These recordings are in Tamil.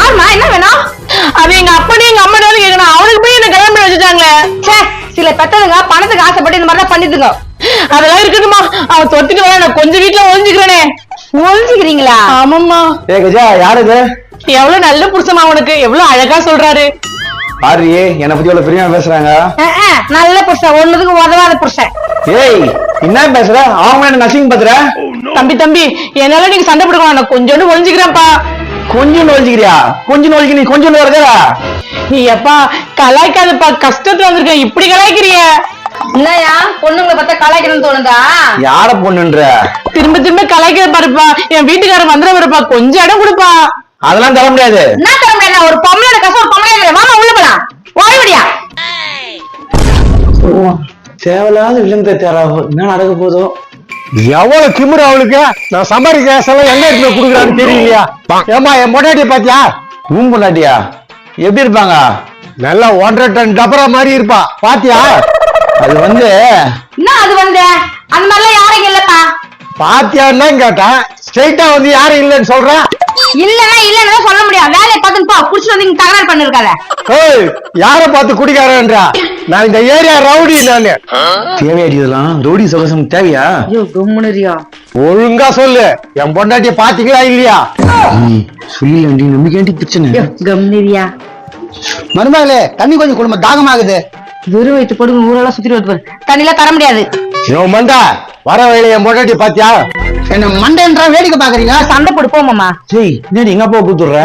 யாருமா என்ன வேணும்? அது எங்க அப்பனே எங்க அம்மா கேட்கணும். அவனுக்கு போய் என்ன கல்யாணம் பண்ணி வச்சுட்டாங்களே. சில பெத்ததுங்க பணத்துக்கு ஆசைப்பட்டு இந்த மாதிரிதான் பண்ணிட்டுங்க. அதெல்லாம் இருக்குதுமா. அவன் தொட்டுட்டு வர நான் கொஞ்சம் வீட்டுல ஒழிஞ்சுக்கிறேனே. ஒழிஞ்சுக்கிறீங்களா? ஆமாம்மா. கஜா யாருக்கு எவ்வளவு நல்ல புருஷமா அவனுக்கு, எவ்வளவு அழகா சொல்றாரு. பாரியே என்னை பத்தி எவ்வளவு பெரியமா பேசுறாங்க. நல்ல புருஷன், ஒண்ணுக்கு உதவாத புருஷன். ஏய் என்ன பேசுற? அவங்க என்ன நசிங் பத்துற? தம்பி என்னால நீங்க சண்டை போடுக்கலாம். நான் கொஞ்சோண்டு ஒழிஞ்சுக்கிறேன்ப்பா. கொஞ்சம் ஒழிஞ்சுக்கிறியா? கொஞ்சம் ஒழிக்க நீ கொஞ்சம் வருதா? நீ எப்பா கலாய்க்காதப்பா, கஷ்டத்துல வந்திருக்கேன், இப்படி கலாய்க்கிறிய. என்னயா பொண்ணுங்களை பார்த்தா கலாய்க்கணும்னு தோணுதா? யார பொண்ணுன்ற? திரும்ப திரும்ப கலாய்க்கிற பாருப்பா. என் வீட்டுக்காரன் வந்துட வருப்பா, கொஞ்சம் இடம் கொடுப்பா. அதெல்லாம் தர முடியாது. என்ன தர முடியாது? ஒரு பொம்பளோட கஷ்டம் ஒரு பொம்பளை. வாமா உள்ள போலாம். ஓடிவிடியா? தேவையில்லாத வில்லங்க தேராகும். என்ன நடக்க போதோ? எவ்வளவு திமிரு அவளுக்கு. நான் சம்பாதிக்கிற காசெல்லாம் என்ன இடத்துல குடுக்குறான்னு தெரியலையா? ஏமா என் பொண்டாட்டிய பாத்தியா? ஊம் பொண்டாட்டியா? எப்படி இருப்பாங்க? நல்லா 1.5 டன் டபரா மாதிரி இருப்பா. பாத்தியா? அது என்ன அது அந்த மாதிரிலாம் யாரும் இல்லப்பா. பாத்தியான்னு கேட்டா ஸ்ட்ரைட்டா வந்து யாரும் இல்லைன்னு சொல்றேன். இல்லன்னா சொல்ல முடியாது. வேலையை பார்த்துன்னு போ. புடிச்சு வந்து இங்க தகராறு பண்ணிருக்காத. ஏய் யார பார்த்து குடிக்காரன்றா? நான் இந்த ஏரியா ரவுடி. நானு தேவையாடி இதெல்லாம்? ரவுடி சகசம் தேவையா? ஒழுங்கா சொல்லு. என் பொண்டாட்டிய பாத்தீங்களா இல்லையா? சொல்லி நம்பிக்கை பிரச்சனை. மருமகளே தண்ணி கொஞ்சம் குடும்ப தாகமாகுது. வெறும் வயிற்று போட்டு ஊரெல்லாம் சுத்தி வந்து தண்ணிலாம் தர முடியாது. மண்டா வர வேலைய என் பொண்டாட்டிய பாத்தியா? என்ன மண்டேன்றா வேடிக்கை பாக்குறீங்க? சண்டை போட்டு போமாமா. சரி என்னடி எங்க அப்பா கூத்துடுற?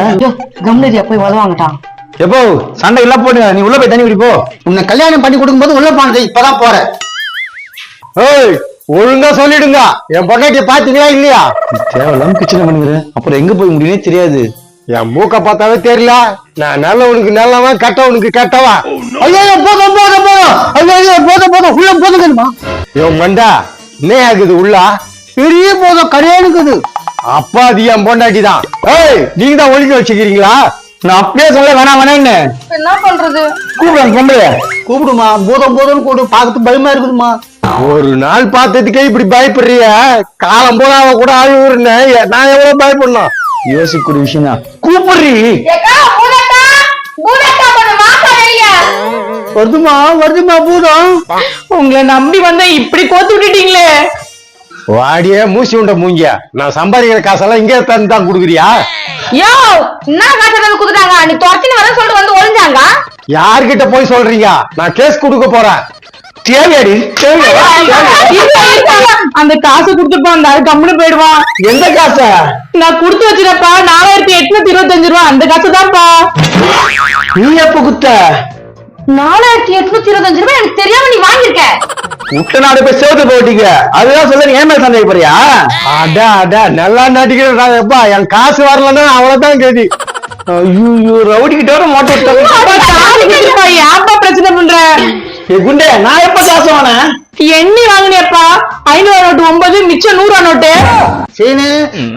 கம்னரியா போய் உதவாங்கட்டான். எப்போ சண்டை எல்லாம் போட்டு நீ உள்ள போய் தண்ணி குடிப்போ. உன்னை கல்யாணம் பண்ணி கொடுக்கும் போது உள்ள போனது இப்பதான் போற. ஏய் ஒழுங்கா சொல்லிடுங்க. என் பொண்டாட்டிய பாத்தீங்களா இல்லையா? தேவையில்லாம கிச்சனை பண்ணுகிறேன். அப்புறம் எங்க போய் முடியுனே தெரியாது. என் மூக்க பார்த்தாவே தெரியல. நான் நல்லவனுக்கு நல்லவன், கெட்டவனுக்கு கெட்டவன். ஐயோ போதும் போதும் போதும். ஐயோ போதும் போதும். உள்ள போதுமா? என் மண்டா என்ன ஆகுது? உள்ள பெரிய போதும் கரையானுக்குது. அப்பா அது என் பொண்டாட்டி தான். ஏய் நீங்க தான் ஒழிக்க வச்சுக்கிறீங்களா? நான் அப்படியே சொல்ல வேணாம் வேணான்னு. என்ன பண்றது? கூப்பிடுறேன் பொம்பளை. கூப்பிடுமா. போதும் போதும் கூடு. பார்க்கறது பயமா இருக்குதுமா. ஒரு நாள் பார்த்ததுக்கே இப்படி பயப்படுறிய. காலம் போல அவ கூட ஆழ்வுன்னு நான் எவ்வளவு பயப்படணும்? யோசிக்கூடிய விஷயம் தான். கூப்பிடுறி. வருதுமா பூதம். உங்களை நம்பி வந்த இப்படி கோத்து விட்டுட்டீங்களே. வாடிய மூசி உண்ட மூங்கியா. நான் சம்பாதிக்கிற காசெல்லாம் இங்கே தந்து தான் குடுக்குறியா? யோ என்ன காசு குடுத்தாங்க? நீ துரத்தின்னு வர சொல்லிட்டு வந்து ஒளிஞ்சாங்க. யார்கிட்ட போய் சொல்றீங்க? நான் கேஸ் கொடுக்க போறேன். தேவையாடி அந்த காசு கொடுத்துருப்பான். அந்த கம்முன்னு போயிடுவான். எந்த காசை? நான் கொடுத்து வச்சிருப்பா 4825 ரூபாய். அந்த காசு தான்ப்பா. நீ எப்ப குத்த? 4825 ரூபாய் எனக்கு தெரியாம நீ வாங்கிருக்க. விட்ட நாடு போய் சேர்த்து போட்டீங்க. அதுதான் சொல்ல நீ ஏன் சந்தேக போறியா? அடா அடா நல்லா நடிக்கிறேன். எப்பா என் காசு வரலன்னா அவ்வளவுதான் கேதி. ஐயோ ரவுடி கிட்ட மோட்டோ ஏப்பா பிரச்சனை பண்ற? குண்டே நான் எப்ப காசு வாங்கினேன்? எண்ணி வாங்கினேப்பா. 500 நோட்டு 9, மிச்சம் 100 நோட்டு. சீனு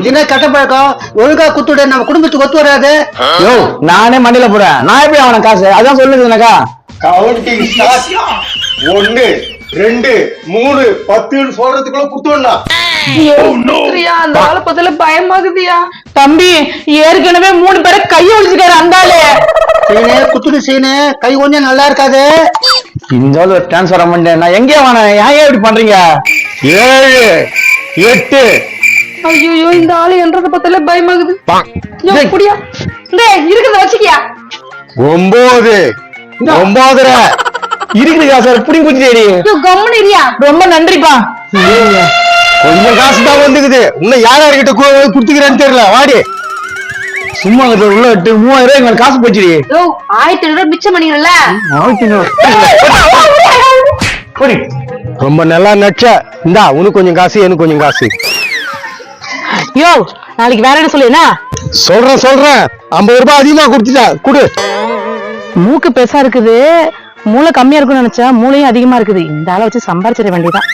என்ன கட்ட பழக்கம்? ஒழுங்கா குத்துட. நம்ம குடும்பத்துக்கு ஒத்து வராது. யோ நானே மண்டியில போறேன். நான் எப்படி அவன காசு? அதான் சொல்லுது எனக்கா. Counting start. 1 2 3 10 சொல்றதுக்குள்ள குத்துவா. அந்த ஆளை பத்தில பயமாகுதியா? தம்பி ஏற்கனவே 3 பேரை கைய ஒழிச்சுக்காரு அந்த ஆளு. சீனு குத்துடு. சீனு கை கொஞ்சம் நல்லா இருக்காது. இந்த டிரான்ஸ்பர் அமௌண்ட் நான் எங்கே வாங்கினேன்? ஏன் இப்படி பண்றீங்க? 7 8 ஐயோ இந்த ஆளு என்றத பத்தில பயமாகுது. புடியா இந்த இருக்கிறத வச்சுக்கியா? 9 9 இருக்குது காசு புடி குச்சிடி. கம்முன்னு இரியா. ரொம்ப நன்றிப்பா. கொஞ்சம் காசு தான் வந்துக்குது. இன்னும் யார்கிட்ட குடுத்துக்கிறேன்னு தெரியல. வாடி சும்மா உள்ள விட்டு 3000 ரூபாய் எங்களுக்கு காசு போச்சுடி. 1500 ரூபாய் மிச்சம் பண்ணிக்கிறல. ரொம்ப நல்லா நச்ச. இந்தா உனக்கு கொஞ்சம் காசு, எனக்கு கொஞ்சம் காசு. யோ நாளைக்கு வேற என்ன சொல்லுனா? சொல்றேன் 50 ரூபாய் அதிகமா குடுத்துட்டா குடு. மூக்கு பெருசா இருக்குது, மூளை கம்மியா இருக்குன்னு நினைச்சா மூளையும் அதிகமா இருக்குது. இந்த ஆளை வச்சு சம்பாரிச்சிட வேண்டியதான்.